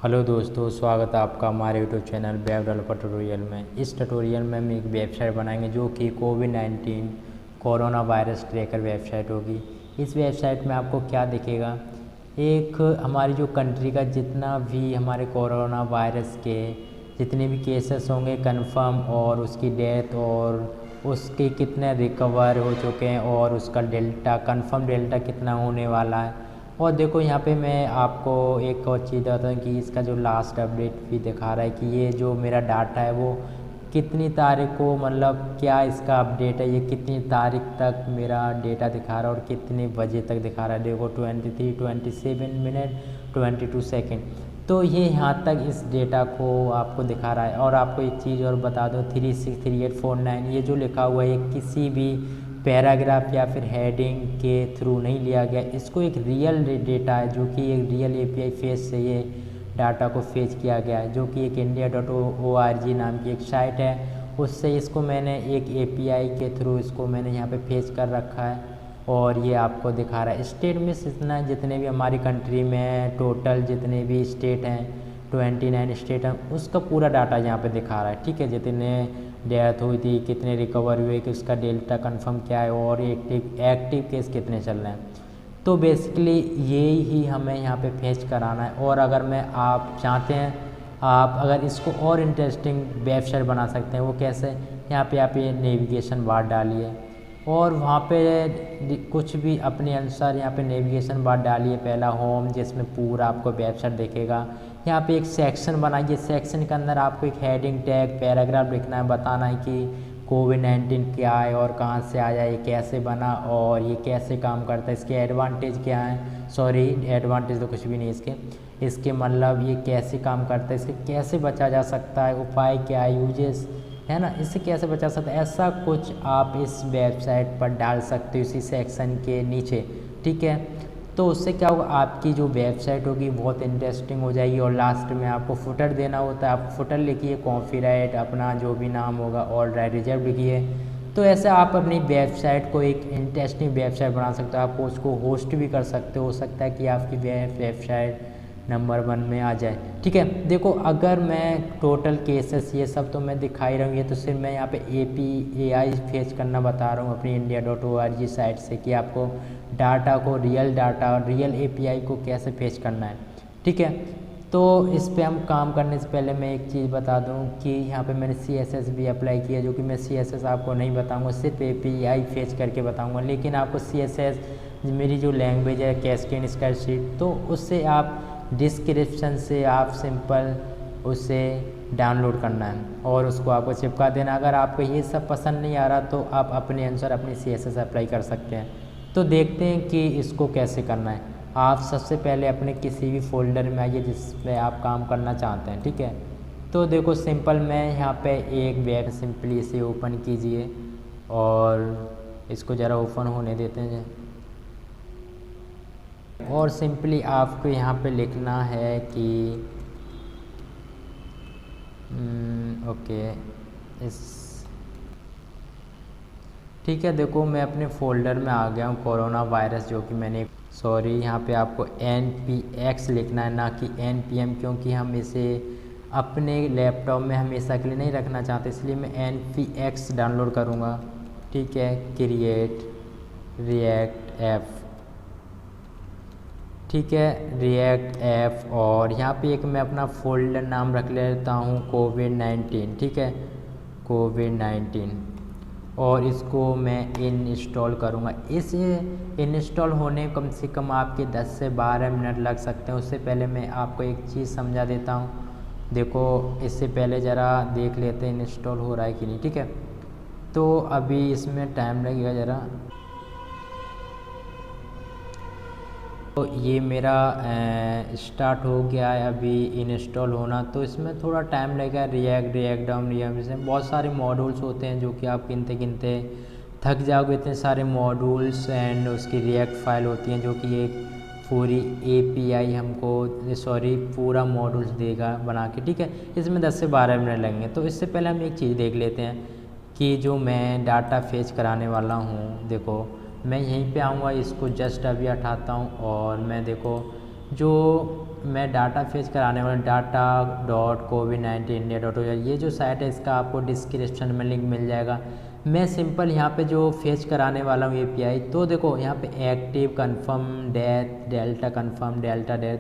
Hello दोस्तों, स्वागत है आपका हमारे YouTube channel web developer tutorial में। इस ट्यूटोरियल में हम एक वेबसाइट बनाएंगे जो कि कोविड-19 कोरोना वायरस ट्रैकर वेबसाइट होगी। इस वेबसाइट में आपको क्या दिखेगा, एक हमारी जो कंट्री का जितना भी हमारे कोरोना वायरस के जितने भी केसेस होंगे कंफर्म, और उसकी डेथ और उसके कितने रिकवर हो चुके हैं, और उसका डेल्टा कंफर्म डेल्टा कितना होने वाला है। और देखो यहाँ पे मैं आपको एक और चीज़ बताता हूँ कि इसका जो लास्ट अपडेट भी दिखा रहा है कि ये जो मेरा डाटा है वो कितनी तारीख को, मतलब क्या इसका अपडेट है, ये कितनी तारीख तक मेरा डेटा दिखा रहा है और कितने बजे तक दिखा रहा है। देखो 23, 27 मिनट 22 सेकेंड। तो ये यहाँ तक इस डेटा को आपको दिखा रहा है। और आपको एक चीज़ और बता दो, 363849 ये जो लिखा हुआ है ये किसी भी पैराग्राफ या फिर हेडिंग के थ्रू नहीं लिया गया। इसको एक रियल डेटा है जो कि एक रियल एपीआई फेस से ये डाटा को फेच किया गया है, जो कि एक india.org नाम की एक साइट है, उससे इसको मैंने एक एपीआई के थ्रू इसको मैंने यहाँ पे फेच कर रखा है। और ये आपको दिखा रहा है स्टेट में इतना, जितने भी हमारी कंट्री में टोटल जितने भी स्टेट हैं 29 स्टेट हैं, उसका पूरा डाटा यहाँ पे दिखा रहा है। ठीक है, जितने डेथ हुई थी, कितने रिकवर हुए, कि उसका डेल्टा कंफर्म क्या है, और एक्टिव केस कितने चल रहे हैं। तो बेसिकली ये ही हमें यहाँ पे फेच कराना है। और अगर आप चाहते हैं, आप अगर इसको और इंटरेस्टिंग वेबसाइट बना सकते हैं। वो कैसे, यहाँ पे आप ये नेविगेशन बार डालिए और वहाँ पे कुछ भी अपने अनुसार यहाँ पे नेविगेशन बार डालिए। पहला होम, जिसमें पूरा आपको वेबसाइट दिखेगा। यहाँ पे एक सेक्शन बनाइए, सेक्शन के अंदर आपको एक हेडिंग टैग पैराग्राफ लिखना है, बताना है कि कोविड-19 क्या है और कहाँ से आया, ये कैसे बना और ये कैसे काम करता है, इसके एडवांटेज क्या हैं। सॉरी, एडवांटेज तो कुछ भी नहीं इसके मतलब ये कैसे काम करता है, इससे कैसे बचा जा सकता है, उपाय क्या है, यूजेस है ना, इससे कैसे बचा सकता है, ऐसा कुछ आप इस वेबसाइट पर डाल सकते हो इसी सेक्शन के नीचे। ठीक है, तो उससे क्या होगा, आपकी जो वेबसाइट होगी बहुत इंटरेस्टिंग हो जाएगी। और लास्ट में आपको फुटर देना होता है, आप फुटर लिखिए, कॉपीराइट अपना जो भी नाम होगा, ऑल राइट रिजर्व लिखिए। तो ऐसे आप अपनी वेबसाइट को एक इंटरेस्टिंग वेबसाइट बना सकते हो। आप उसको होस्ट भी कर सकते हो सकता है कि आपकी वेबसाइट नंबर 1 में आ जाए। ठीक है, देखो अगर मैं टोटल केसेस ये सब तो मैं दिखाई रहा हूँ, ये तो सिर्फ मैं यहाँ पे API फेच करना बता रहा हूँ अपनी india.org साइट से, कि आपको डाटा को, रियल डाटा और रियल API को कैसे फेच करना है। ठीक है, तो इस पे हम काम करने से पहले मैं एक चीज़ बता दूं कि यहाँ पे मैंने CSS भी अप्लाई किया, जो कि मैं CSS आपको नहीं बताऊंगा, सिर्फ API फेच करके बताऊंगा। लेकिन आपको CSS मेरी जो लैंग्वेज है कैस्केड स्प्रेडशीट, तो उससे आप डिस्क्रिप्शन से आप सिंपल उसे डाउनलोड करना है और उसको आपको चिपका देना। अगर आपको ये सब पसंद नहीं आ रहा तो आप अपने अनुसार अपनी CSS अप्लाई कर सकते हैं। तो देखते हैं कि इसको कैसे करना है। आप सबसे पहले अपने किसी भी फोल्डर में आइए जिसमें आप काम करना चाहते हैं। ठीक है, तो देखो सिंपल मैं यहाँ पे एक वेब सिंपली इसे ओपन कीजिए और इसको ज़रा ओपन होने देते हैं। और सिंपली आपको यहाँ पे लिखना है कि ओके ठीक है, देखो मैं अपने फ़ोल्डर में आ गया हूँ, कोरोना वायरस, जो कि मैंने सॉरी यहाँ पे आपको NPX लिखना है, ना कि NPM, क्योंकि हम इसे अपने लैपटॉप में हमेशा के लिए नहीं रखना चाहते, इसलिए मैं NPX डाउनलोड करूँगा। ठीक है, क्रिएट रिएक्ट ऐप। ठीक है, रिएक्ट ऐप, और यहाँ पे एक मैं अपना फोल्डर नाम रख लेता हूँ कोविड-19। ठीक है, कोविड-19, और इसको मैं इंस्टॉल करूँगा। इस इंस्टॉल होने कम से कम आपके 10 से 12 मिनट लग सकते हैं। उससे पहले मैं आपको एक चीज़ समझा देता हूँ। देखो इससे पहले ज़रा देख लेते हैं इंस्टॉल हो रहा है कि नहीं। ठीक है, तो अभी इसमें टाइम लगेगा ज़रा। तो ये मेरा स्टार्ट हो गया है अभी इंस्टॉल होना, तो इसमें थोड़ा टाइम लगेगा। रिएक्ट डाउन में बहुत सारे मॉड्यूल्स होते हैं जो कि आप गिनते गिनते थक जाओगे, इतने सारे मॉड्यूल्स एंड उसकी रिएक्ट फाइल होती हैं, जो कि एक पूरी API हमको सॉरी पूरा मॉड्यूल्स देगा बना के। ठीक है, इसमें 10 से 12 मिनट लगेंगे। तो इससे पहले हम एक चीज़ देख लेते हैं कि जो मैं डाटा फेच कराने वाला हूँ, देखो मैं यहीं पे आऊँगा, इसको जस्ट अभी हटाता हूँ और मैं देखो जो मैं डाटा फेच कराने वाला data.covid19india.org ये जो साइट है इसका आपको डिस्क्रिप्शन में लिंक मिल जाएगा। मैं सिंपल यहाँ पे जो फेच कराने वाला हूँ API, तो देखो यहाँ पे active, confirm death, delta confirm, delta death,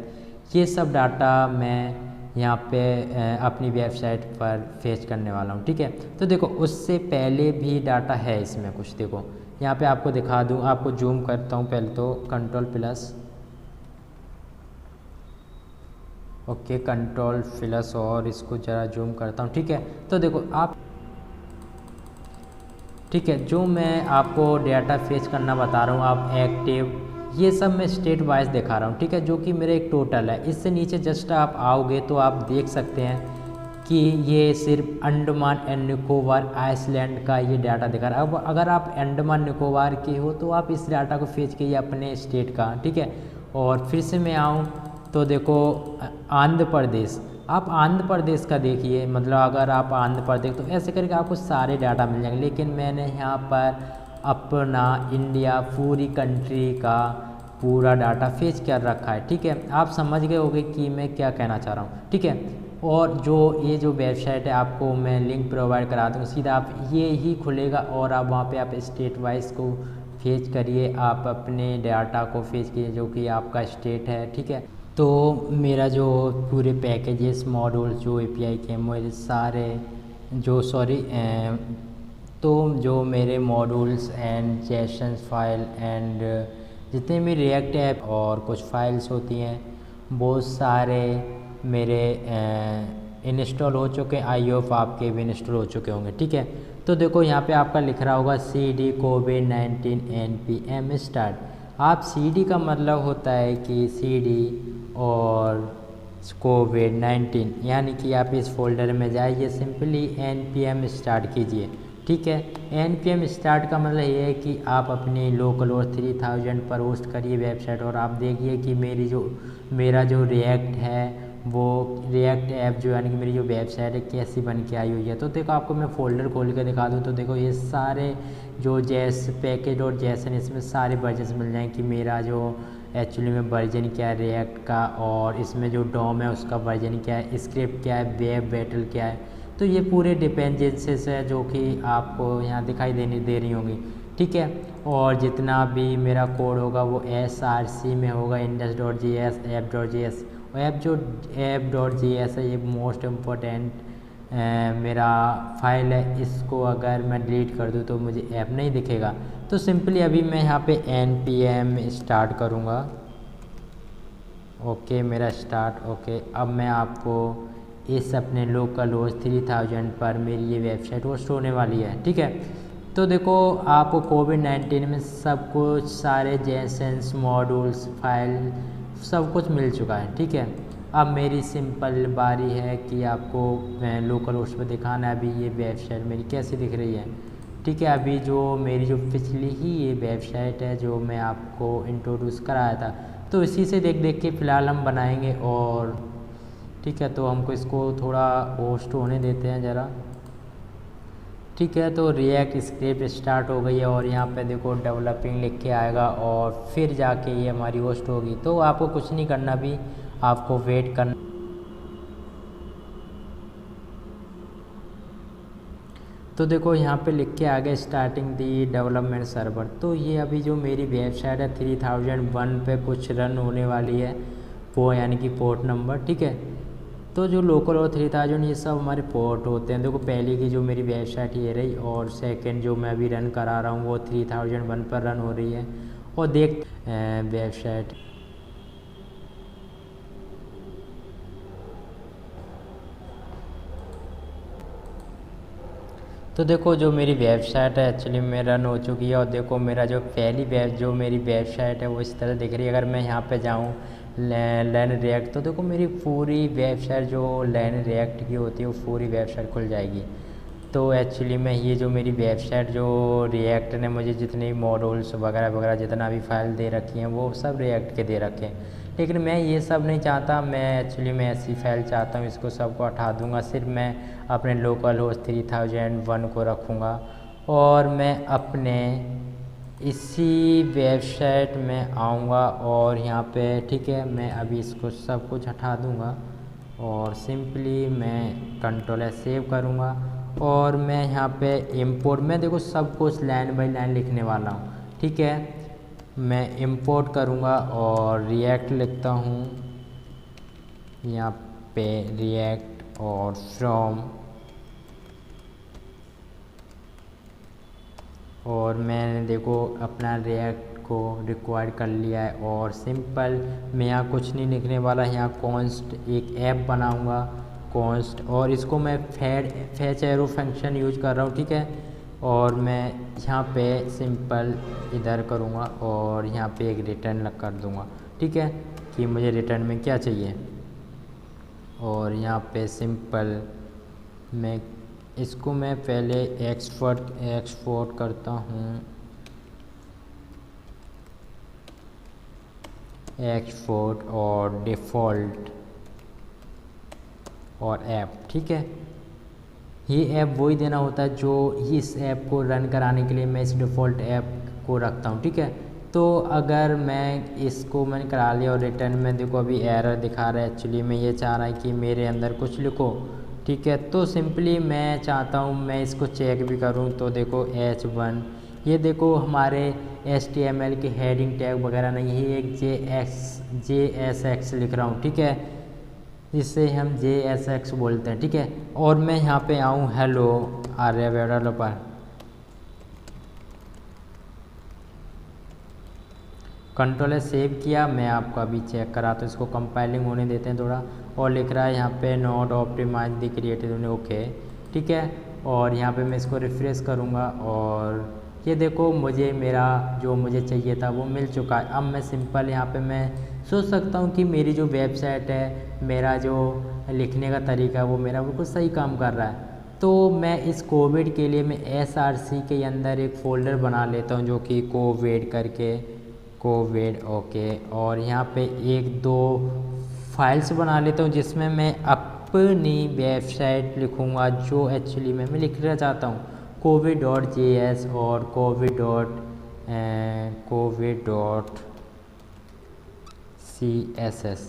ये सब डाटा मैं यहाँ पे अपनी वेबसाइट पर फेच करने वाला हूँ। ठीक है, तो देखो उससे पहले भी डाटा है इसमें कुछ। देखो यहाँ पे आपको दिखा दूँ, आपको जूम करता हूँ पहले तो कंट्रोल+, ओके कंट्रोल+ और इसको ज़रा जूम करता हूँ। ठीक है, तो देखो आप, ठीक है, जो मैं आपको डाटा फेच करना बता रहा हूँ, आप एक्टिव, ये सब मैं स्टेट वाइज दिखा रहा हूँ। ठीक है, जो कि मेरा एक टोटल है। इससे नीचे जस्ट आप आओगे तो आप देख सकते हैं कि ये सिर्फ अंडमान एंड निकोबार आइसलैंड का ये डाटा दिखा रहा है। अब अगर आप अंडमान निकोबार के हो तो आप इस डाटा को फेच कीजिए अपने स्टेट का। ठीक है, और फिर से मैं आऊँ तो देखो आंध्र प्रदेश, आप आंध्र प्रदेश का देखिए, मतलब अगर आप आंध्र प्रदेश, तो ऐसे करके आपको सारे डाटा मिल जाएंगे। लेकिन मैंने यहाँ पर अपना इंडिया पूरी कंट्री का पूरा डाटा फेच कर रखा है। ठीक है, आप समझ गए होंगे कि मैं क्या कहना चाह रहा हूँ। ठीक है, और जो ये जो वेबसाइट है आपको मैं लिंक प्रोवाइड करा दूँगा, सीधा आप ये ही खुलेगा और आप वहाँ पे आप स्टेट वाइज को फेच करिए, आप अपने डाटा को फेच कीजिए जो कि आपका स्टेट है। ठीक है, तो मेरा जो पूरे पैकेजेस मॉड्यूल्स जो API के मेरे सारे जो तो जो मेरे modules and JSON file and जितने भी रिएक्ट ऐप और कुछ फाइल्स होती हैं वो सारे मेरे इंस्टॉल हो चुके हैं। आई होप आपके भी इंस्टॉल हो चुके होंगे। ठीक है, तो देखो यहाँ पे आपका लिख रहा होगा CD COVID-19 NPM स्टार्ट। आप CD का मतलब होता है कि CD और COVID-19, यानी कि आप इस फोल्डर में जाइए, सिंपली NPM स्टार्ट कीजिए। ठीक है, NPM स्टार्ट का मतलब ये है कि आप अपनी लोकल होस्ट 3000 पर होस्ट करिए वेबसाइट, और आप देखिए कि मेरा जो रिएक्ट है वो रिएक्ट ऐप जो यानी कि मेरी जो वेबसाइट है कैसी बन के आई हुई है। तो देखो आपको मैं फ़ोल्डर खोल के दिखा दूँ तो देखो ये सारे जो पैकेज और जेसन, इसमें सारे वर्जन मिल जाएंगे कि मेरा जो एक्चुअली में वर्जन क्या है रिएक्ट का, और इसमें जो डॉम है उसका वर्जन क्या है, स्क्रिप्ट क्या है, वेब बैटल क्या है। तो ये पूरे डिपेंडेंसीज है जो कि आपको यहाँ दिखाई दे रही होंगी। ठीक है, और जितना भी मेरा कोड होगा वो SRC में होगा, index.js, app.js, और app.js है ये मोस्ट इम्पोर्टेंट मेरा फाइल है। इसको अगर मैं डिलीट कर दूँ तो मुझे ऐप नहीं दिखेगा। तो सिंपली अभी मैं यहाँ पे NPM स्टार्ट करूँगा। ओके मेरा स्टार्ट, ओके अब मैं आपको इस अपने लोकल होस्ट 3000 पर मेरी ये वेबसाइट होस्ट होने वाली है। ठीक है, तो देखो आपको COVID-19 में सब कुछ सारे जेसन्स मॉड्यूल्स फाइल सब कुछ मिल चुका है। ठीक है, अब मेरी सिंपल बारी है कि आपको लोकल होस्ट पर दिखाना है अभी ये वेबसाइट मेरी कैसी दिख रही है। ठीक है, अभी जो मेरी जो पिछली ही ये वेबसाइट है जो मैं आपको इंट्रोड्यूस कराया था, तो इसी से देख के फ़िलहाल हम बनाएंगे। और ठीक है, तो हमको इसको थोड़ा होस्ट होने देते हैं ज़रा। ठीक है, तो रिएक्ट स्क्रिप्ट स्टार्ट हो गई है और यहाँ पे देखो डेवलपिंग लिख के आएगा और फिर जाके ये हमारी होस्ट होगी। तो आपको कुछ नहीं करना, भी आपको वेट करना। तो देखो यहाँ पे लिख के आ गया स्टार्टिंग दी डेवलपमेंट सर्वर। तो ये अभी जो मेरी वेबसाइट है 3001 पे कुछ रन होने वाली है, वो यानी कि पोर्ट नंबर। ठीक है, तो जो लोकल और 3000 ये सब हमारे पोर्ट होते हैं। देखो पहले की जो मेरी वेबसाइट ये रही, और सेकंड जो मैं अभी रन करा रहा हूँ वो 3001 पर रन हो रही है। और देख वेबसाइट, तो देखो जो मेरी वेबसाइट है एक्चुअली में रन हो चुकी है। और देखो मेरा जो जो मेरी वेबसाइट है वो इस तरह दिख रही है। अगर मैं यहाँ पे जाऊँ लर्न रिएक्ट, तो देखो मेरी पूरी वेबसाइट जो लर्न रिएक्ट की होती है वो पूरी वेबसाइट खुल जाएगी। तो एक्चुअली में ये जो मेरी वेबसाइट जो रिएक्ट ने मुझे जितने मॉड्यूल्स वगैरह वगैरह जितना भी फाइल दे रखी हैं वो सब रिएक्ट के दे रखे हैं। लेकिन मैं ये सब नहीं चाहता, मैं एक्चुअली में ऐसी फाइल चाहता हूँ, इसको सबको हटा दूँगा, सिर्फ मैं अपने लोकल होस्ट 3001 को रखूँगा। और मैं अपने इसी वेबसाइट में आऊँगा और यहाँ पे ठीक है, मैं अभी इसको सब कुछ हटा दूँगा और सिंपली मैं कंट्रोल एस सेव करूँगा और मैं यहाँ पे इंपोर्ट में देखो सब कुछ लाइन बाय लाइन लिखने वाला हूँ। ठीक है, मैं इंपोर्ट करूँगा और रिएक्ट लिखता हूँ यहाँ पे, रिएक्ट और फ्रॉम, और मैंने देखो अपना रिएक्ट को रिक्वायर कर लिया है और सिंपल मैं यहाँ कुछ नहीं लिखने वाला, यहाँ कॉन्स्ट एक ऐप बनाऊँगा कॉन्स्ट, और इसको मैं फैच एरो फंक्शन यूज कर रहा हूँ। ठीक है, और मैं यहाँ पे सिंपल इधर करूँगा और यहाँ पे एक रिटर्न लग कर दूँगा। ठीक है, कि मुझे रिटर्न में क्या चाहिए, और यहाँ पे सिंपल मैं इसको मैं पहले एक्सपोर्ट करता हूँ, एक्सपोर्ट और डिफ़ॉल्ट और ऐप। ठीक है, ये ऐप वही देना होता है जो इस ऐप को रन कराने के लिए मैं इस डिफ़ॉल्ट ऐप को रखता हूँ। ठीक है, तो अगर मैं इसको मैंने करा लिया और रिटर्न में देखो अभी एरर दिखा रहा है, एक्चुअली मैं ये चाह रहा है कि मेरे अंदर कुछ लिखो। ठीक है, तो सिंपली मैं चाहता हूँ मैं इसको चेक भी करूँ, तो देखो H1, ये देखो हमारे HTML की हेडिंग टैग वगैरह नहीं है, एक JSX लिख रहा हूँ। ठीक है, जिससे हम JSX बोलते हैं। ठीक है, और मैं यहाँ पे आऊँ hello Arya web developer, control S save किया, मैं आपको अभी चेक करा तो इसको कंपाइलिंग होने देते हैं थोड़ा, और लिख रहा है यहाँ पे not optimize the creative, okay. ठीक है, और यहाँ पे मैं इसको रिफ्रेश करूँगा और ये देखो मुझे मेरा जो मुझे चाहिए था वो मिल चुका है। अब मैं सिंपल यहाँ पे मैं सोच सकता हूँ कि मेरी जो वेबसाइट है, मेरा जो लिखने का तरीका है वो मेरा बिल्कुल सही काम कर रहा है। तो मैं इस कोविड के लिए मैं SRC के अंदर एक फ़ोल्डर बना लेता हूँ जो कि कोविड करके, कोविड, ओके, और यहाँ पे एक दो फाइल्स बना लेता हूँ जिसमें मैं अपनी वेबसाइट लिखूँगा जो एक्चुअली मैं लिखना चाहता हूँ, covid.js और covid.css।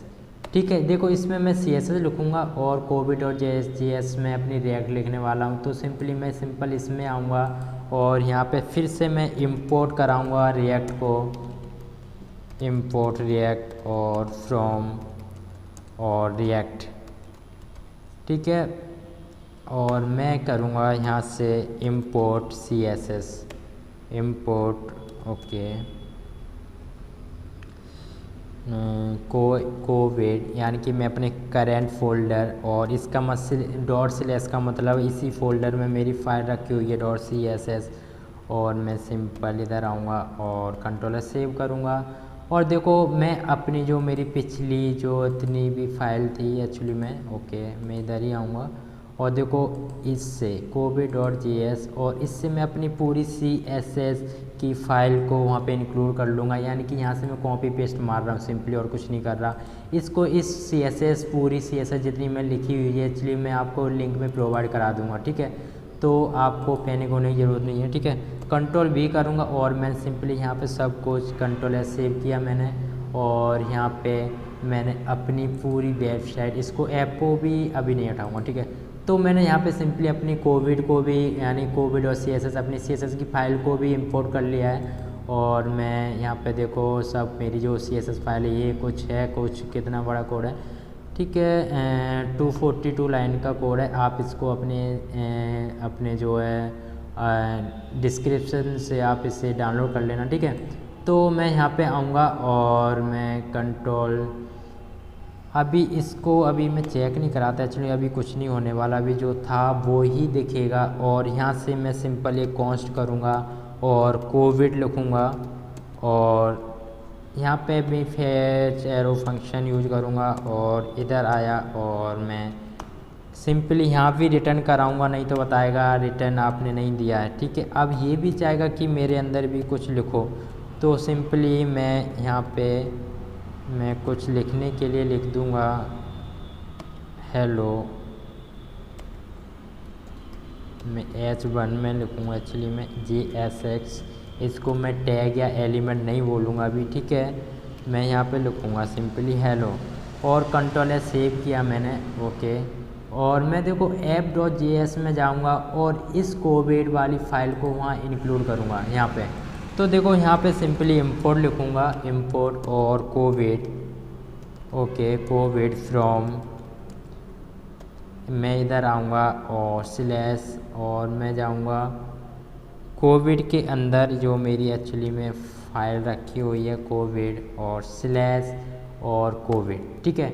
ठीक है, देखो इसमें मैं CSS लिखूँगा और covid.js में अपनी रिएक्ट लिखने वाला हूँ। तो सिंपली मैं इसमें आऊँगा और यहाँ पे फिर से मैं इंपोर्ट कराऊँगा रिएक्ट को, इंपोर्ट रिएक्ट और फ्रॉम और रिएक्ट। ठीक है, और मैं करूँगा यहाँ से import CSS, import, okay, Covid, यानी कि मैं अपने करेंट फोल्डर, और इसका ./ का मतलब इसी फोल्डर में मेरी फाइल रखी हुई है .css, और मैं सिंपल इधर आऊँगा और कंट्रोल सेव करूँगा। और देखो मैं अपनी जो मेरी पिछली जो इतनी भी फाइल थी एक्चुअली मैं इधर ही आऊँगा और देखो इससे covid.js और इससे मैं अपनी पूरी CSS की फ़ाइल को वहाँ पे इंक्लूड कर लूँगा, यानी कि यहाँ से मैं कॉपी पेस्ट मार रहा हूँ सिंपली और कुछ नहीं कर रहा। इसको इस पूरी CSS जितनी मैं लिखी हुई है एक्चुअली मैं आपको लिंक में प्रोवाइड करा दूँगा। ठीक है, तो आपको पैनिक होने की ज़रूरत नहीं है। ठीक है, कंट्रोल V करूँगा और मैं सिंपली यहाँ पे सब कुछ कंट्रोल S सेव किया मैंने, और यहाँ पे मैंने अपनी पूरी वेबसाइट, इसको ऐप को भी अभी नहीं हटाऊँगा। ठीक है, तो मैंने यहाँ पे सिंपली अपनी कोविड को भी, यानी कोविड और CSS, अपनी CSS की फ़ाइल को भी इंपोर्ट कर लिया है। और मैं यहाँ पे देखो सब मेरी जो CSS फाइल है ये कुछ है, कुछ कितना बड़ा कोड है। ठीक है, 242 लाइन का कोड है। आप इसको अपने जो है डिस्क्रिप्शन से आप इसे डाउनलोड कर लेना। ठीक है, तो मैं यहाँ पे आऊँगा और मैं कंट्रोल, अभी इसको अभी मैं चेक नहीं कराता एक्चुअली, अभी कुछ नहीं होने वाला, अभी जो था वो ही दिखेगा। और यहाँ से मैं सिंपल एक कॉन्स्ट करूँगा और कोविड लिखूँगा और यहाँ पे भी फैच एरो फंक्शन यूज करूँगा और इधर आया और मैं सिंपली यहाँ भी रिटर्न कराऊँगा, नहीं तो बताएगा रिटर्न आपने नहीं दिया है। ठीक है, अब ये भी चाहेगा कि मेरे अंदर भी कुछ लिखो, तो सिंपली मैं यहाँ पे मैं कुछ लिखने के लिए लिख दूँगा हेलो, मैं H1 में लिखूँगा एक्चुअली मैं JSX इसको मैं टैग या एलिमेंट नहीं बोलूँगा अभी, ठीक है। मैं यहाँ पे लिखूँगा सिंपली हेलो और कंट्रोल एस सेव किया मैंने, ओके। और मैं देखो app.js में जाऊँगा और इस कोविड वाली फ़ाइल को वहाँ इंक्लूड करूँगा यहाँ पे। तो देखो यहाँ पे सिंपली इंपोर्ट लिखूँगा, इंपोर्ट और कोविड, ओके, कोविड फ्रॉम, मैं इधर आऊँगा और स्लैश और मैं जाऊँगा कोविड के अंदर जो मेरी एक्चुअली में फ़ाइल रखी हुई है कोविड और स्लैश और कोविड, ठीक है।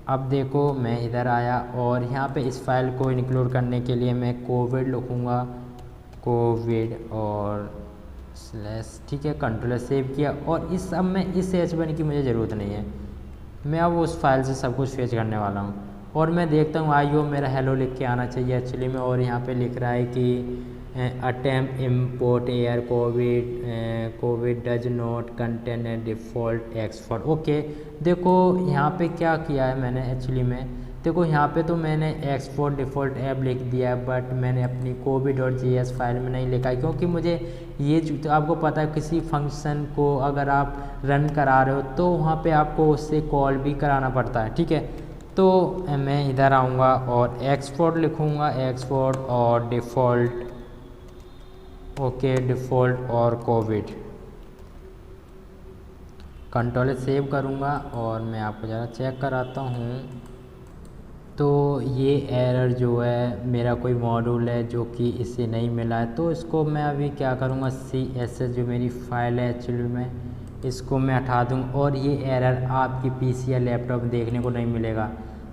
अब देखो मैं इधर आया और यहाँ पे इस फाइल को इंक्लूड करने के लिए मैं कोविड लिखूँगा, कोविड और स्लैश, ठीक है। कंट्रोल सेव किया और इस अब मैं इस H1 की मुझे ज़रूरत नहीं है, मैं अब उस फाइल से सब कुछ फेच करने वाला हूँ। और मैं देखता हूँ आईओ मेरा हेलो लिख के आना चाहिए एक्चुअली में, और यहाँ पे लिख रहा है कि attempt import air Covid does not contain a default export, okay. देखो यहाँ पे क्या किया है मैंने एक्चुअली में, देखो यहाँ पे तो मैंने एक्सपोर्ट डिफ़ॉल्ट ऐप लिख दिया है, बट मैंने अपनी covid.js फाइल में नहीं लिखा है, क्योंकि मुझे ये तो आपको पता है किसी फंक्शन को अगर आप रन करा रहे हो तो वहाँ पे आपको उससे कॉल भी कराना पड़ता है, ठीक है। तो मैं इधर आऊँगा और एक्सपोर्ट लिखूँगा, एक्सपोर्ट और डिफ़ॉल्ट, ओके, डिफ़ॉल्ट और कोविड, कंट्रोल सेव करूँगा और मैं आपको ज़रा चेक कराता हूँ। तो ये एरर जो है मेरा कोई मॉड्यूल है जो कि इसे नहीं मिला है, तो इसको मैं अभी क्या करूँगा, CSS जो मेरी फ़ाइल है एक्चुअली में इसको मैं हटा दूँ और ये एरर आपकी PC या लैपटॉप देखने को नहीं मिलेगा।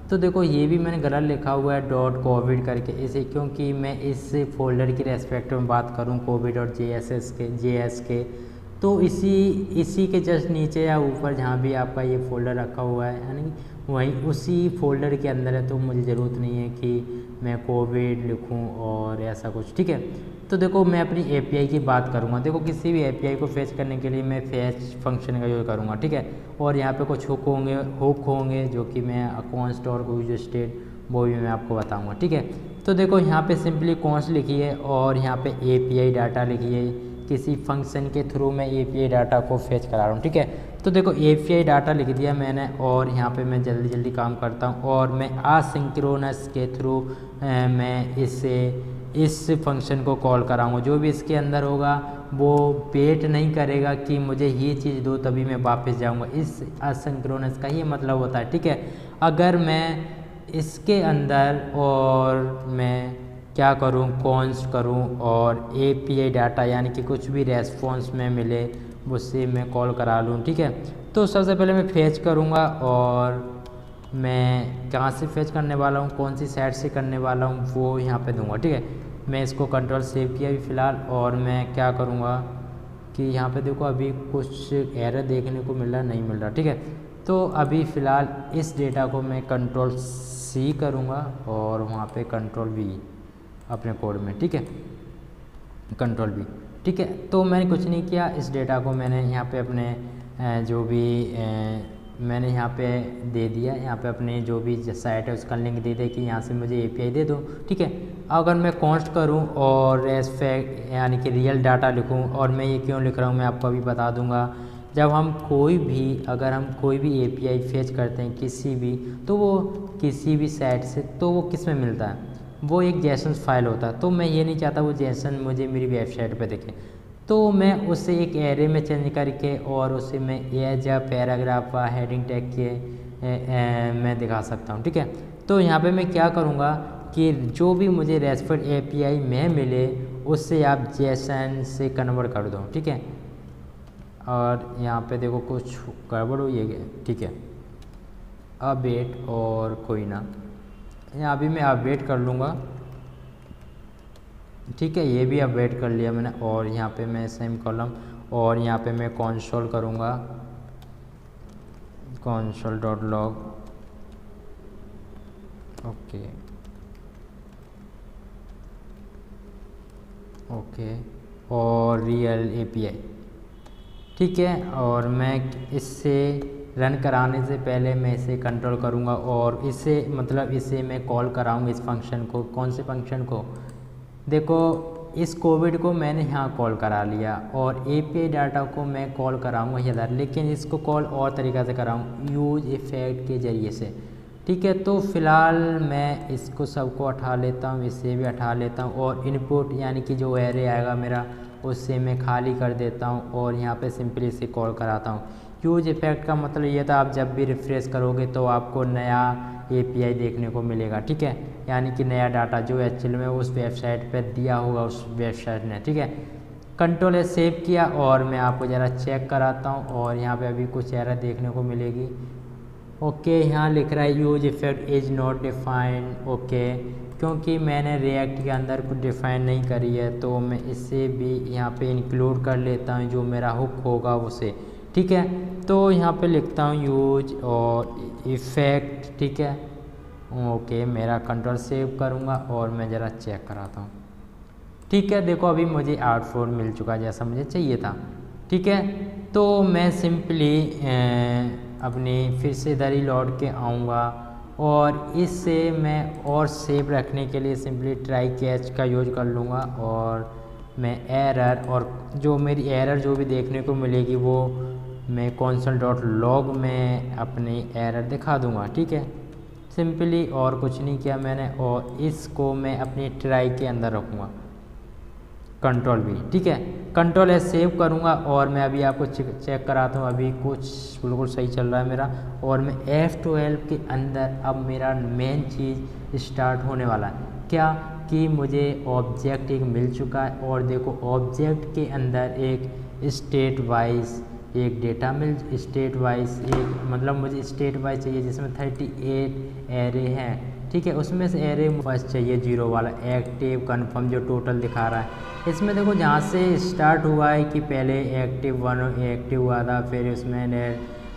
तो देखो ये भी मैंने गलत लिखा हुआ है .covid करके इसे, क्योंकि मैं इस फोल्डर की रेस्पेक्ट में बात करूँ covid.js के, तो इसी के जस्ट नीचे या ऊपर जहाँ भी आपका ये फ़ोल्डर रखा हुआ है यानी वहीं उसी फोल्डर के अंदर है, तो मुझे ज़रूरत नहीं है कि मैं कोविड लिखूं और ऐसा कुछ, ठीक है। तो देखो मैं अपनी API की बात करूँगा, देखो किसी भी API को फेच करने के लिए मैं फेच फंक्शन का यूज़ करूँगा, ठीक है। और यहाँ पे कुछ हुक होंगे जो कि मैं कॉन्स्ट और यूज स्टेट वो भी मैं आपको बताऊँगा, ठीक है। तो देखो यहाँ पे सिंपली कॉन्स्ट लिखिए और यहाँ पे API डाटा लिखिए, किसी फंक्शन के थ्रू मैं API डाटा को फेच करा रहा हूँ, ठीक है। तो देखो API डाटा लिख दिया मैंने और यहाँ पे मैं जल्दी जल्दी काम करता हूँ और मैं आसिंक्रोनस के थ्रू मैं इस फंक्शन को कॉल कराऊंगा। जो भी इसके अंदर होगा वो वेट नहीं करेगा कि मुझे ये चीज़ दो तभी मैं वापस जाऊंगा, इस असिंक्रोनस का ये मतलब होता है, ठीक है। अगर मैं इसके अंदर और मैं क्या करूं, कॉन्स्ट करूं और API डाटा यानी कि कुछ भी रेस्पॉन्स में मिले उससे मैं कॉल करा लूं, ठीक है। तो सबसे पहले मैं फेच करूंगा और मैं कहाँ से फेच करने वाला हूँ, कौन सी साइट से करने वाला हूँ वो यहाँ पे दूंगा, ठीक है। मैं इसको कंट्रोल सेव किया अभी फ़िलहाल और मैं क्या करूँगा कि यहाँ पे देखो अभी कुछ एरर देखने को मिल रहा नहीं मिल रहा, ठीक है। तो अभी फ़िलहाल इस डेटा को मैं कंट्रोल C करूँगा और वहाँ पे कंट्रोल V अपने कोड में, ठीक है, कंट्रोल V, ठीक है। तो मैंने कुछ नहीं किया, इस डेटा को मैंने यहाँ पे अपने जो भी मैंने यहाँ पे दे दिया, यहाँ पे अपने जो भी साइट है उसका लिंक दे दे कि यहाँ से मुझे API दे दो, ठीक है। अगर मैं कॉन्स्ट करूँ और रेस्पेक्ट यानी कि रियल डाटा लिखूँ, और मैं ये क्यों लिख रहा हूँ मैं आपको अभी बता दूँगा। जब हम अगर हम कोई भी API फेच करते हैं किसी भी, तो वो किसी भी साइट से, तो वो किस में मिलता है, वो एक जेसन फाइल होता है। तो मैं ये नहीं चाहता वो जेसन मुझे मेरी वेबसाइट पे दिखे, तो मैं उसे एक एरे में चेंज करके और उसे मैं एज या पैराग्राफ या हेडिंग टैग के मैं दिखा सकता हूँ, ठीक है। तो यहाँ पे मैं क्या करूँगा कि जो भी मुझे रेस्टफुल API में मिले उससे आप जेसन से कन्वर्ट कर दो, ठीक है। और यहाँ पे देखो कुछ गड़बड़ हुई है, ठीक है, अपडेट और कोई ना, यहाँ भी मैं अपडेट कर लूँगा, ठीक है। ये भी अपडेट कर लिया मैंने और यहाँ पे मैं सेम कॉलम और यहाँ पे मैं कंसोल करूँगा, console.log, ओके और रियल API, ठीक है। और मैं इससे रन कराने से पहले मैं इसे कंट्रोल करूँगा और इसे मैं कॉल कराऊँगा इस फंक्शन को। कौन से फंक्शन को, देखो इस कोविड को मैंने यहाँ कॉल करा लिया और API डाटा को मैं कॉल कराऊंगा इधर, लेकिन इसको कॉल और तरीक़ा से कराऊँ यूज इफ़ेक्ट के ज़रिए से। ठीक है, तो फ़िलहाल मैं इसको सबको हटा लेता हूँ, इसे भी हटा लेता हूँ और इनपुट यानी कि जो एरे आएगा मेरा उससे मैं खाली कर देता हूँ और यहाँ पे सिंपली इसे कॉल कराता हूँ। यूज इफ़ेक्ट का मतलब ये था, आप जब भी रिफ़्रेश करोगे तो आपको नया API देखने को मिलेगा। ठीक है, यानी कि नया डाटा जो एक्चुअल में उस वेबसाइट पे दिया होगा उस वेबसाइट ने। ठीक है, कंट्रोल ए सेव किया और मैं आपको ज़रा चेक कराता हूँ और यहाँ पे अभी कुछ एरर देखने को मिलेगी। ओके, यहाँ लिख रहा है use effect is not defined. Okay, क्योंकि मैंने रिएक्ट के अंदर कुछ डिफ़ाइन नहीं करी है तो मैं इसे भी यहाँ पे इंक्लूड कर लेता हूँ, जो मेरा हुक होगा उसे। ठीक है, तो यहाँ पे लिखता हूँ यूज और इफ़ेक्ट। ठीक है, ओके, मेरा कंट्रोल सेव करूँगा और मैं ज़रा चेक कराता हूँ। ठीक है, देखो अभी मुझे आउटपुट मिल चुका जैसा मुझे चाहिए था। ठीक है, तो मैं सिंपली अपनी फिर से इधर ही लौट के आऊँगा और इससे मैं और सेव रखने के लिए सिंपली ट्राई कैच का यूज कर लूँगा और मैं एरर और जो मेरी एरर जो भी देखने को मिलेगी वो मैं console.log में अपनी एरर दिखा दूँगा। ठीक है, सिंपली और कुछ नहीं किया मैंने और इसको मैं अपनी ट्राई के अंदर रखूँगा, कंट्रोल भी। ठीक है, कंट्रोल ए सेव करूँगा और मैं अभी आपको चेक कराता हूँ। अभी कुछ बिल्कुल सही चल रहा है मेरा और मैं F12 के अंदर अब मेरा मेन चीज़ स्टार्ट होने वाला है। क्या कि मुझे ऑब्जेक्ट एक मिल चुका है और देखो ऑब्जेक्ट के अंदर एक स्टेट वाइज एक डेटा स्टेट वाइज एक मतलब मुझे स्टेट वाइज चाहिए जिसमें 38 एरे हैं। ठीक है, उसमें से एरे फर्स्ट चाहिए 0 वाला एक्टिव कन्फर्म जो टोटल दिखा रहा है। इसमें देखो जहाँ से स्टार्ट हुआ है कि पहले एक्टिव 1 एक्टिव हुआ था, फिर उसमें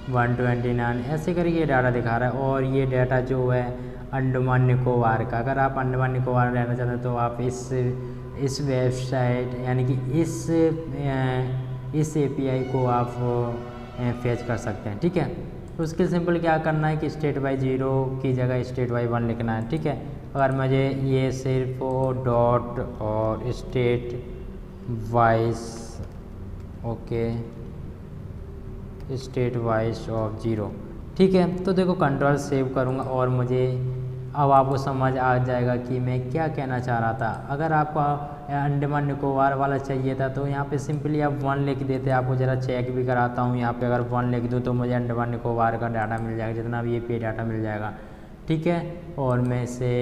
129 ऐसे करके डाटा दिखा रहा है। और ये डाटा जो है अंडमान निकोबार का, अगर आप अंडमान निकोबार रहना चाहते हैं तो आप इस वेबसाइट यानी कि इस API को आप फेच कर सकते हैं। ठीक है, उसके सिंपल क्या करना है कि स्टेट बाई 0 की जगह स्टेट बाई 1 लिखना है। ठीक है, अगर मुझे ये सिर्फ डॉट और state wise okay state wise of 0। ठीक है, तो देखो कंट्रोल सेव करूँगा और मुझे अब आपको समझ आ जाएगा कि मैं क्या कहना चाह रहा था। अगर आपको अंडमान निकोबार वाला चाहिए था तो यहाँ पे सिंपली आप 1 लिख देते। आपको ज़रा चेक भी कराता हूँ, यहाँ पे अगर 1 लिख दूँ तो मुझे अंडमान निकोबार का डाटा मिल जाएगा, जितना भी API डाटा मिल जाएगा। ठीक है, और मैं इसे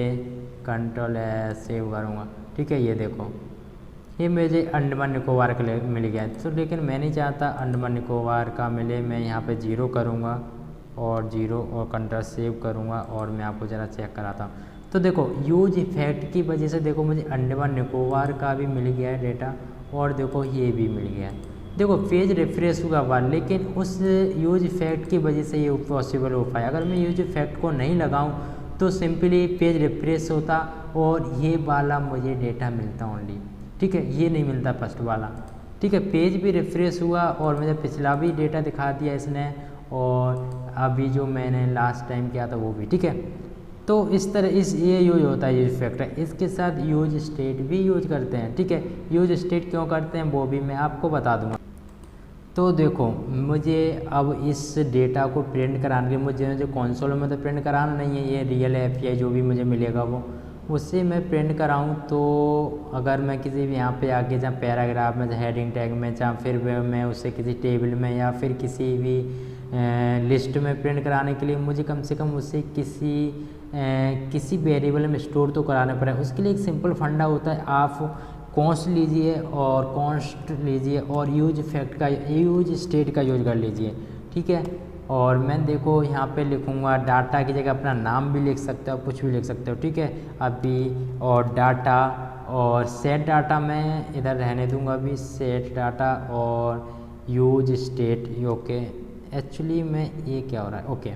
कंट्रोल सेव करूँगा। ठीक है, ये देखो ये मुझे अंडमान निकोबार का मिल गया। तो लेकिन मैं नहीं चाहता अंडमान निकोबार का मिले, मैं यहाँ पे 0 करूँगा और 0 और कंट्रोल सेव करूँगा और मैं आपको ज़रा चेक कराता हूँ। तो देखो यूज इफ़ेक्ट की वजह से देखो मुझे अंडमान निकोबार का भी मिल गया है डेटा और देखो ये भी मिल गया है। देखो पेज रिफ्रेश हुआ लेकिन उस यूज इफ़ेक्ट की वजह से ये पॉसिबल हो पाया। अगर मैं यूज इफ़ेक्ट को नहीं लगाऊँ तो सिंपली पेज रिफ्रेश होता और ये वाला मुझे डेटा मिलता ओनली। ठीक है, ये नहीं मिलता फर्स्ट वाला। ठीक है, पेज भी रिफ्रेश हुआ और मुझे पिछला भी डेटा दिखा दिया इसने और अभी जो मैंने लास्ट टाइम किया था वो भी। ठीक है, तो इस तरह ये यूज होता है यूज इफ़ेक्ट है। इसके साथ यूज स्टेट भी यूज करते हैं। ठीक है, यूज स्टेट क्यों करते हैं वो भी मैं आपको बता दूंगा। तो देखो मुझे अब इस डेटा को प्रिंट कराने के लिए मुझे कंसोल में तो प्रिंट कराना नहीं है, ये रियल API जो भी मुझे मिलेगा वो उससे मैं प्रिंट कराऊं। तो अगर मैं किसी भी यहाँ पे आके जहाँ पैराग्राफ में हेडिंग टैग में जहाँ फिर मैं उसे किसी टेबल में या फिर किसी भी लिस्ट में प्रिंट कराने के लिए मुझे कम से कम उसे किसी वेरिएबल में स्टोर तो कराना पड़ेगा। उसके लिए एक सिंपल फंडा होता है, आप कॉन्स्ट लीजिए और कॉन्स्ट लीजिए और यूज इफ़ेक्ट का यूज स्टेट का यूज कर लीजिए। ठीक है, और मैं देखो यहाँ पे लिखूँगा डाटा की जगह अपना नाम भी लिख सकते हो, कुछ भी लिख सकते हो। ठीक है, अभी और डाटा और सेट डाटा मैं इधर रहने दूँगा अभी, सेट डाटा और यूज स्टेट। ओके, एक्चुअली मैं ये क्या हो रहा है। ओके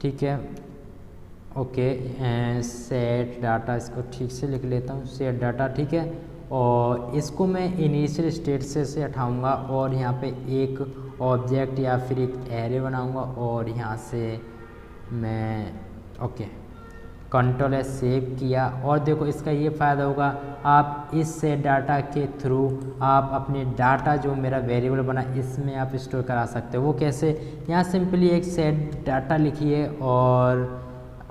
ठीक है, ओके सेट डाटा इसको ठीक से लिख लेता हूँ, सेट डाटा। ठीक है, और इसको मैं इनिशियल स्टेट से हटाऊँगा और यहाँ पे एक ऑब्जेक्ट या फिर एक एरे बनाऊँगा और यहाँ से मैं ओके कंट्रोल एस सेव किया। और देखो इसका ये फ़ायदा होगा, आप इस सेट डाटा के थ्रू आप अपने डाटा जो मेरा वेरिएबल बना इसमें आप स्टोर करा सकते हो। वो कैसे, यहाँ सिंपली एक सेट डाटा लिखिए और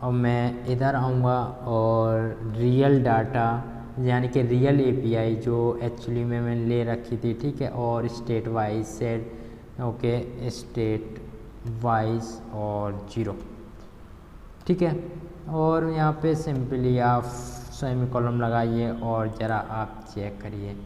मैं इधर आऊँगा और रियल डाटा यानी कि रियल एपीआई जो एक्चुअली में मैंने ले रखी थी, ठीक है, और state wise set, okay, state wise और 0, ठीक है। और यहाँ पे सिंपली आप सेमीकोलन लगाइए और ज़रा आप चेक करिए।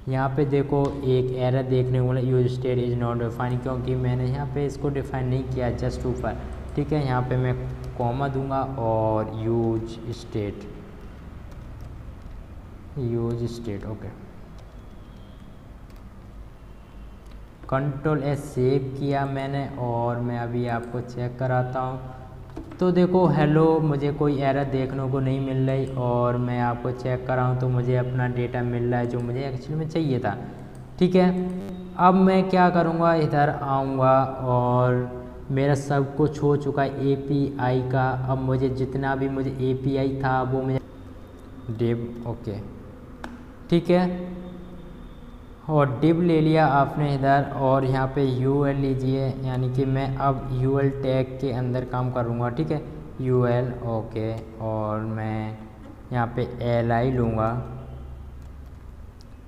यहाँ पे देखो एक एरर देखने को मिला, use state is not define, क्योंकि मैंने यहाँ पे इसको डिफाइन नहीं किया, जस्ट ऊपर, ठीक है। यहाँ पे मैं कॉमा दूंगा और use state, okay. Control S save किया मैंने और मैं अभी आपको चेक कराता हूँ। तो देखो हेलो, मुझे कोई एरर देखने को नहीं मिल रही और मैं आपको चेक कराऊँ तो मुझे अपना डेटा मिल रहा है जो मुझे एक्चुअली में चाहिए था, ठीक है। अब मैं क्या करूँगा, इधर आऊँगा और मेरा सब कुछ हो चुका है एपीआई का। अब मुझे जितना भी मुझे एपीआई था वो मुझे डिव, ओके, ठीक है, और डिव ले लिया आपने इधर। और यहाँ पे यूएल लीजिए, यानी कि मैं अब यूएल टैग के अंदर काम करूँगा, ठीक है, यूएल, ओके। और मैं यहाँ पे एलआई लूँगा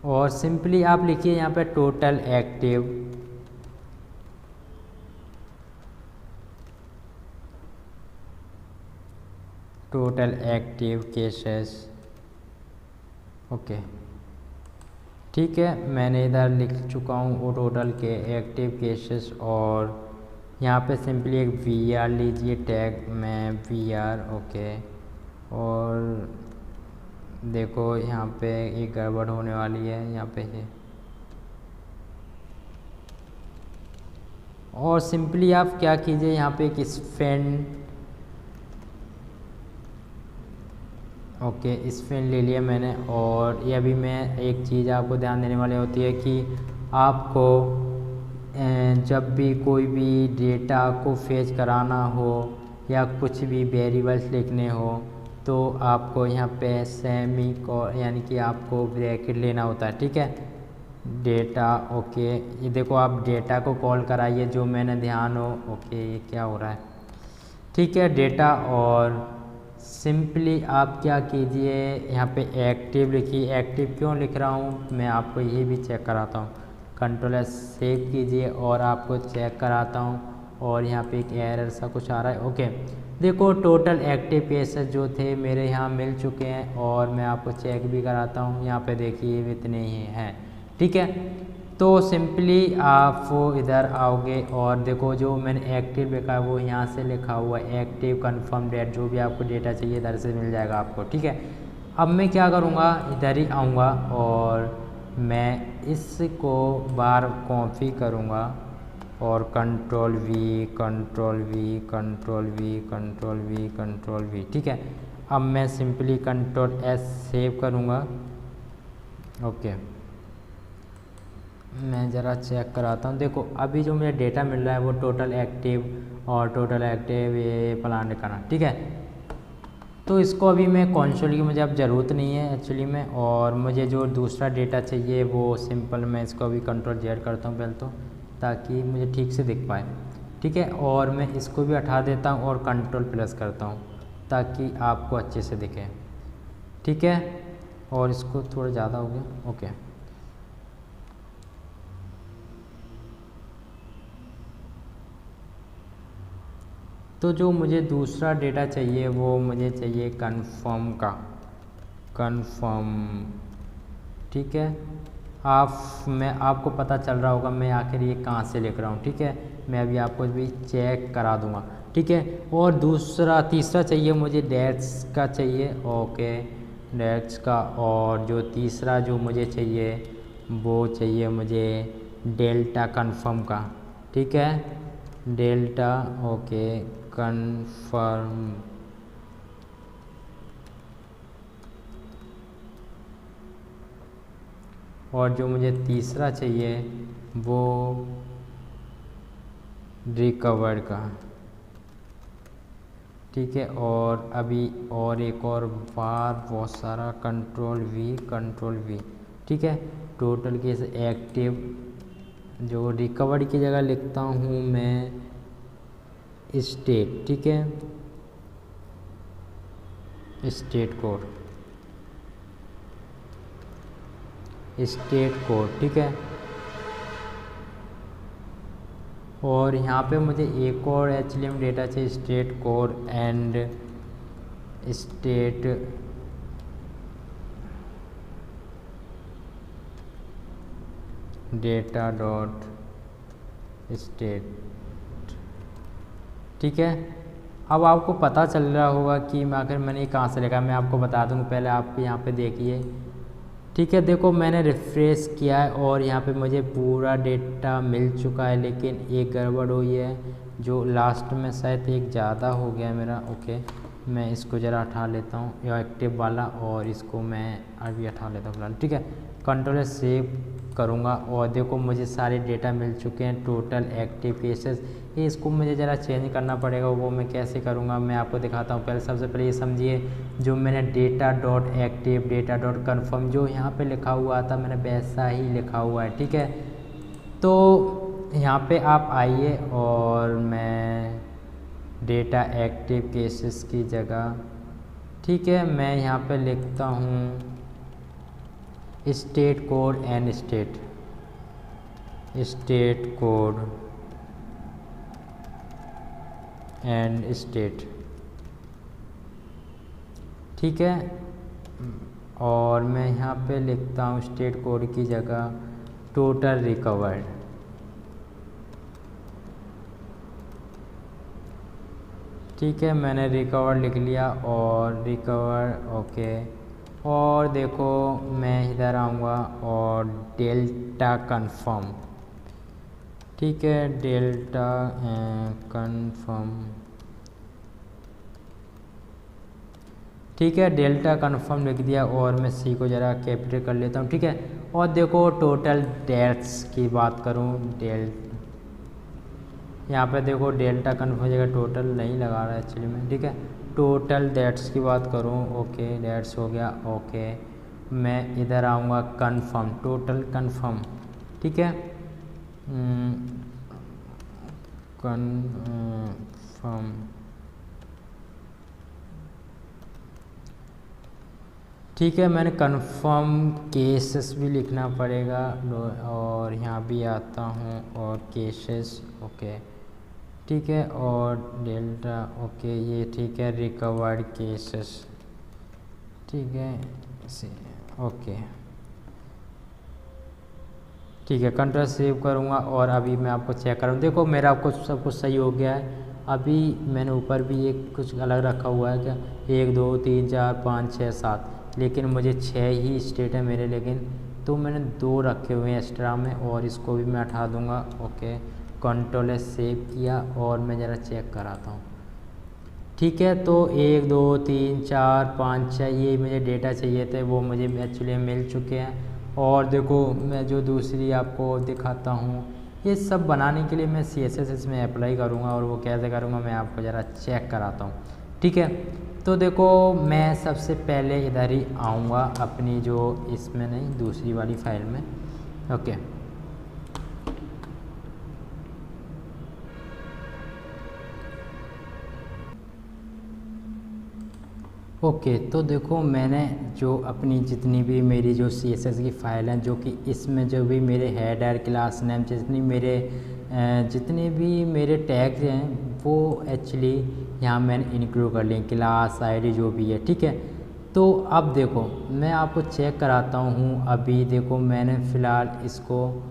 और सिंपली आप लिखिए यहाँ पे टोटल एक्टिव केसेस, ओके, ठीक है। मैंने इधर लिख चुका हूँ वो टोटल के एक्टिव केसेस। और यहाँ पे सिंपली एक वी आर लीजिए टैग में वी आर, ओके। और देखो यहाँ पे एक गड़बड़ होने वाली है यहाँ पे है। और सिंपली आप क्या कीजिए, यहाँ पे एक स्पेन, ओके, स्पेन ले लिया मैंने। और ये अभी मैं एक चीज़ आपको ध्यान देने वाली होती है कि आपको जब भी कोई भी डेटा को फेच कराना हो या कुछ भी वेरिएबल्स लिखने हो तो आपको यहाँ पे सेमी को यानी कि आपको ब्रैकेट लेना होता है, ठीक है। डेटा, ओके, ये देखो आप डेटा को कॉल कराइए जो मैंने ध्यान हो, ओके, ये क्या हो रहा है, ठीक है, डेटा। और सिंपली आप क्या कीजिए, यहाँ पे एक्टिव लिखिए। एक्टिव क्यों लिख रहा हूँ मैं आपको ये भी चेक कराता हूँ। कंट्रोल एस सेव कीजिए और आपको चेक कराता हूँ। और यहाँ पे एक एरर सा कुछ आ रहा है, ओके। देखो टोटल एक्टिव केसेस जो थे मेरे यहाँ मिल चुके हैं और मैं आपको चेक भी कराता हूँ। यहाँ पे देखिए इतने ही हैं, ठीक है। तो सिंपली आप इधर आओगे और देखो जो मैंने एक्टिव लिखा है वो यहाँ से लिखा हुआ है एक्टिव कन्फर्म डेट, जो भी आपको डेटा चाहिए इधर से मिल जाएगा आपको, ठीक है। अब मैं क्या करूँगा, इधर ही आऊँगा और मैं इसको बार कॉपी करूँगा और control we, control we, control we, control we, control we, ठीक है। अब मैं सिंपली कंट्रोल एस सेव करूँगा, ओके। मैं ज़रा चेक कराता हूँ। देखो अभी जो मुझे डेटा मिल रहा है वो टोटल एक्टिव और टोटल एक्टिव ये प्लान लिखाना, ठीक है। तो इसको अभी मैं कंसोल की मुझे अब ज़रूरत नहीं है एक्चुअली में। और मुझे जो दूसरा डेटा चाहिए वो सिंपल मैं इसको अभी कंट्रोल जेड करता हूँ पहले तो, ताकि मुझे ठीक से दिख पाए, ठीक है। और मैं इसको भी हटा देता हूँ और कंट्रोल प्लस करता हूँ ताकि आपको अच्छे से दिखे, ठीक है। और इसको थोड़ा ज़्यादा हो गया, ओके। तो जो मुझे दूसरा डेटा चाहिए वो मुझे चाहिए कन्फर्म का, कन्फर्म, ठीक है। मैं आपको पता चल रहा होगा मैं आखिर ये कहाँ से लिख रहा हूँ, ठीक है। मैं अभी आपको भी चेक करा दूँगा, ठीक है। और तीसरा चाहिए मुझे डेट्स का चाहिए, ओके, डेट्स का। और जो तीसरा जो मुझे चाहिए वो चाहिए मुझे डेल्टा कन्फर्म का, ठीक है, डेल्टा, ओके, कन्फर्म। और जो मुझे तीसरा चाहिए वो रिकवर का, ठीक है। और अभी और एक और बार बहुत सारा कंट्रोल वी, ठीक है। टोटल केस एक्टिव, जो रिकवर्ड की जगह लिखता हूँ मैं स्टेट, ठीक है, स्टेट कोड, ठीक है। और यहाँ पे मुझे एक और HLM डेटा चाहिए, state code and state data dot state, ठीक है। अब आपको पता चल रहा होगा कि मैं आखिर मैंने कहाँ से लिखा, मैं आपको बता दूँ। पहले आप यहाँ पे देखिए, ठीक है। देखो मैंने रिफ़्रेश किया है और यहाँ पे मुझे पूरा डेटा मिल चुका है, लेकिन एक गड़बड़ हुई है, जो लास्ट में शायद एक ज़्यादा हो गया मेरा। ओके, मैं इसको ज़रा हटा लेता हूँ, यह एक्टिव वाला, और इसको मैं अभी हटा लेता हूँ फिलहाल, ठीक है। कंट्रोल सेव करूँगा और देखो मुझे सारे डेटा मिल चुके हैं, टोटल एक्टिव केसेस। ये इसको मुझे ज़रा चेंज करना पड़ेगा, वो मैं कैसे करूँगा मैं आपको दिखाता हूँ। पहले सबसे पहले ये समझिए, जो मैंने data dot active data dot confirm जो यहाँ पे लिखा हुआ था, मैंने वैसा ही लिखा हुआ है, ठीक है। तो यहाँ पे आप आइए और मैं डेटा एक्टिव केसेस की जगह, ठीक है, मैं यहाँ पे लिखता हूँ state code and state code and state, ठीक है। और मैं यहाँ पे लिखता हूँ स्टेट कोड की जगह टोटल रिकवर्ड, ठीक है। मैंने रिकवर लिख लिया और रिकवर, ओके। और देखो मैं इधर आऊँगा और डेल्टा कन्फर्म, ठीक है, डेल्टा कन्फर्म, ठीक है, डेल्टा कन्फर्म लिख दिया। और मैं सी को ज़रा कैपिटल कर लेता हूँ, ठीक है। और देखो टोटल डेट्स की बात करूँ, यहाँ पे देखो डेल्टा कन्फर्म जगह टोटल नहीं लगा रहा है एक्चुअली में, ठीक है। टोटल डेट्स की बात करूँ, ओके, डेट्स हो गया, ओके। मैं इधर आऊँगा कन्फर्म, टोटल कन्फर्म, ठीक है, कन्फर्म, ठीक है। मैंने कन्फर्म केसेस भी लिखना पड़ेगा, और यहाँ भी आता हूँ और केसेस, ओके, ठीक है। और डेल्टा, ओके, ये ठीक है, रिकवर्ड केसेस, ठीक है, ओके, ठीक है। कंट्रोल सेव करूँगा और अभी मैं आपको चेक करूँ। देखो मेरा आपको सब कुछ सही हो गया है। अभी मैंने ऊपर भी एक कुछ अलग रखा हुआ है क्या, 1 2 3 4 5 6 7, लेकिन मुझे 6 ही स्टेट है मेरे, लेकिन तो मैंने 2 रखे हुए हैं एक्स्ट्रा में, और इसको भी मैं हटा दूँगा। ओके, कंट्रोल सेव किया और मैं ज़रा चेक कराता हूँ, ठीक है। तो 1 2 3 4 5 6 ये मुझे डेटा चाहिए थे, वो मुझे एक्चुअली मिल चुके हैं। और देखो मैं जो दूसरी आपको दिखाता हूँ, ये सब बनाने के लिए मैं CSS इसमें अप्लाई करूँगा, और वो कैसे करूँगा मैं आपको ज़रा चेक कराता हूँ, ठीक है। तो देखो मैं सबसे पहले इधर ही आऊँगा अपनी जो इसमें नहीं दूसरी वाली फाइल में, ओके। ओके तो देखो मैंने जो अपनी जितनी भी मेरी जो CSS की फ़ाइल हैं, जो कि इसमें जो भी मेरे हेडर, क्लास नेम, जितने भी मेरे टैग्स हैं वो एक्चुअली यहाँ मैंने इंक्लूड कर लिए, क्लास ID जो भी है, ठीक है। तो अब देखो मैं आपको चेक कराता हूँ। अभी देखो मैंने फ़िलहाल इसको,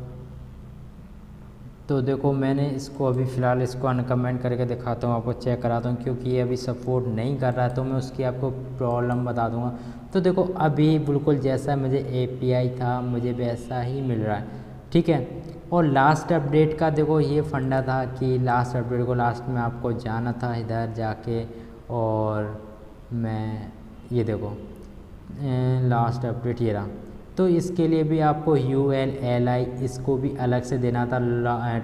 तो देखो मैंने इसको अभी फ़िलहाल इसको अनकमेंट करके दिखाता हूँ, आपको चेक कराता हूँ, क्योंकि ये अभी सपोर्ट नहीं कर रहा है, तो मैं उसकी आपको प्रॉब्लम बता दूँगा। तो देखो अभी बिल्कुल जैसा मुझे API था मुझे वैसा ही मिल रहा है, ठीक है। और लास्ट अपडेट का देखो ये फंडा था कि लास्ट अपडेट को लास्ट में आपको जाना था इधर जाके, और मैं ये देखो लास्ट अपडेट ये रहा। तो इसके लिए भी आपको ULLI इसको भी अलग से देना था,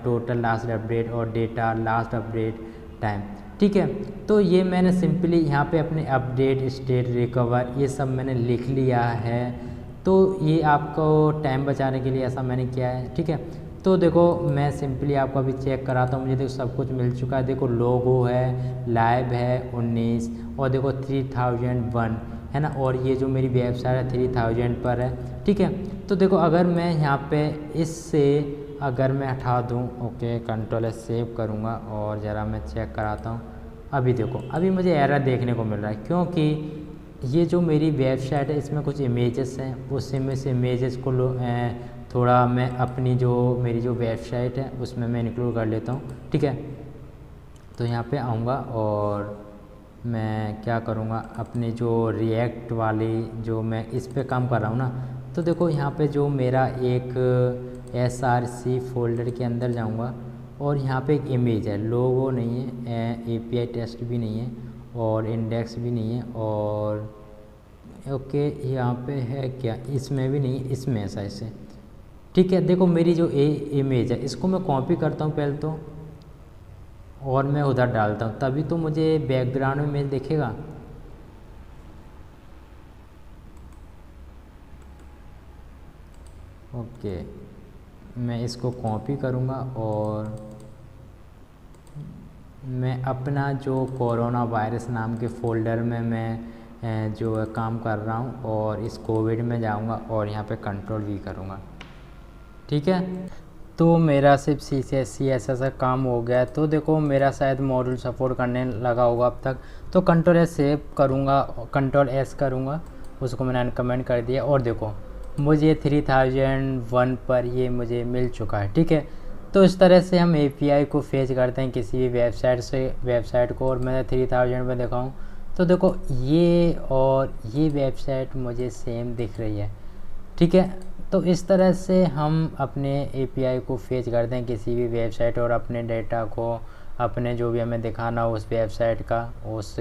टोटल लास्ट अपडेट और डेटा लास्ट अपडेट टाइम। ठीक है, तो ये मैंने सिंपली यहाँ पे अपने अपडेट स्टेट रिकवर ये सब मैंने लिख लिया है। तो ये आपको टाइम बचाने के लिए ऐसा मैंने किया है। ठीक है, तो देखो मैं सिंपली आपको अभी चेक कराता हूँ। मुझे देखो सब कुछ मिल चुका है। देखो लोगो है, लाइव है 19 और देखो 3001 है ना, और ये जो मेरी वेबसाइट है 3000 पर है। ठीक है, तो देखो अगर मैं यहाँ पे इससे अगर मैं हटा दूँ, ओके कंट्रोल सेव करूँगा और ज़रा मैं चेक कराता हूँ। अभी देखो अभी मुझे एरर देखने को मिल रहा है, क्योंकि ये जो मेरी वेबसाइट है इसमें कुछ इमेजेस हैं, उस इमेजेस को थोड़ा मैं अपनी जो मेरी जो वेबसाइट है उसमें मैं इंक्लूड कर लेता हूँ। ठीक है, तो यहाँ पे आऊँगा और मैं क्या करूँगा, अपनी जो रिएक्ट वाली जो मैं इस पे काम कर रहा हूँ ना, तो देखो यहाँ पे जो मेरा एक src फोल्डर के अंदर जाऊँगा और यहाँ पे एक इमेज है, लोगो नहीं है, API टेस्ट भी नहीं है और इंडेक्स भी नहीं है और ओके यहाँ पे है क्या, इसमें भी नहीं, इसमें है शायद से। ठीक है, देखो मेरी जो इमेज है इसको मैं कॉपी करता हूँ पहले तो और मैं उधर डालता हूँ, तभी तो मुझे बैकग्राउंड में इमेज दिखेगा। ओके मैं इसको कॉपी करूँगा और मैं अपना जो कोरोना वायरस नाम के फ़ोल्डर में मैं जो है काम कर रहा हूँ और इस कोविड में जाऊँगा और यहाँ पे कंट्रोल भी करूँगा। ठीक है, तो मेरा सिर्फ CSS का काम हो गया। तो देखो मेरा शायद मॉड्यूल सपोर्ट करने लगा होगा अब तक। तो कंट्रोल S सेव करूँगा, कंट्रोल S करूँगा, उसको मैंने अनकमेंट कर दिया और देखो मुझे 3001 पर ये मुझे मिल चुका है। ठीक है, तो इस तरह से हम API को फेच करते हैं किसी भी वेबसाइट को। और मैं 3000 में दिखाऊँ तो देखो ये और ये वेबसाइट मुझे सेम दिख रही है। ठीक है, तो इस तरह से हम अपने API को फेच करते हैं किसी भी वेबसाइट और अपने डेटा को, अपने जो भी हमें दिखाना हो उस वेबसाइट का, उस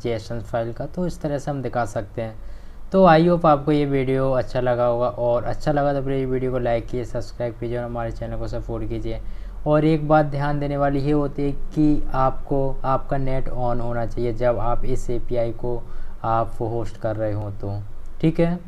JSON फाइल का, तो इस तरह से हम दिखा सकते हैं। तो आई होप आपको ये वीडियो अच्छा लगा होगा, और अच्छा लगा तो प्लीज़ वीडियो को लाइक कीजिए, सब्सक्राइब कीजिए और हमारे चैनल को सपोर्ट कीजिए। और एक बात ध्यान देने वाली ये होती है कि आपको आपका नेट ऑन होना चाहिए जब आप इस API को आप होस्ट कर रहे हो तो। ठीक है।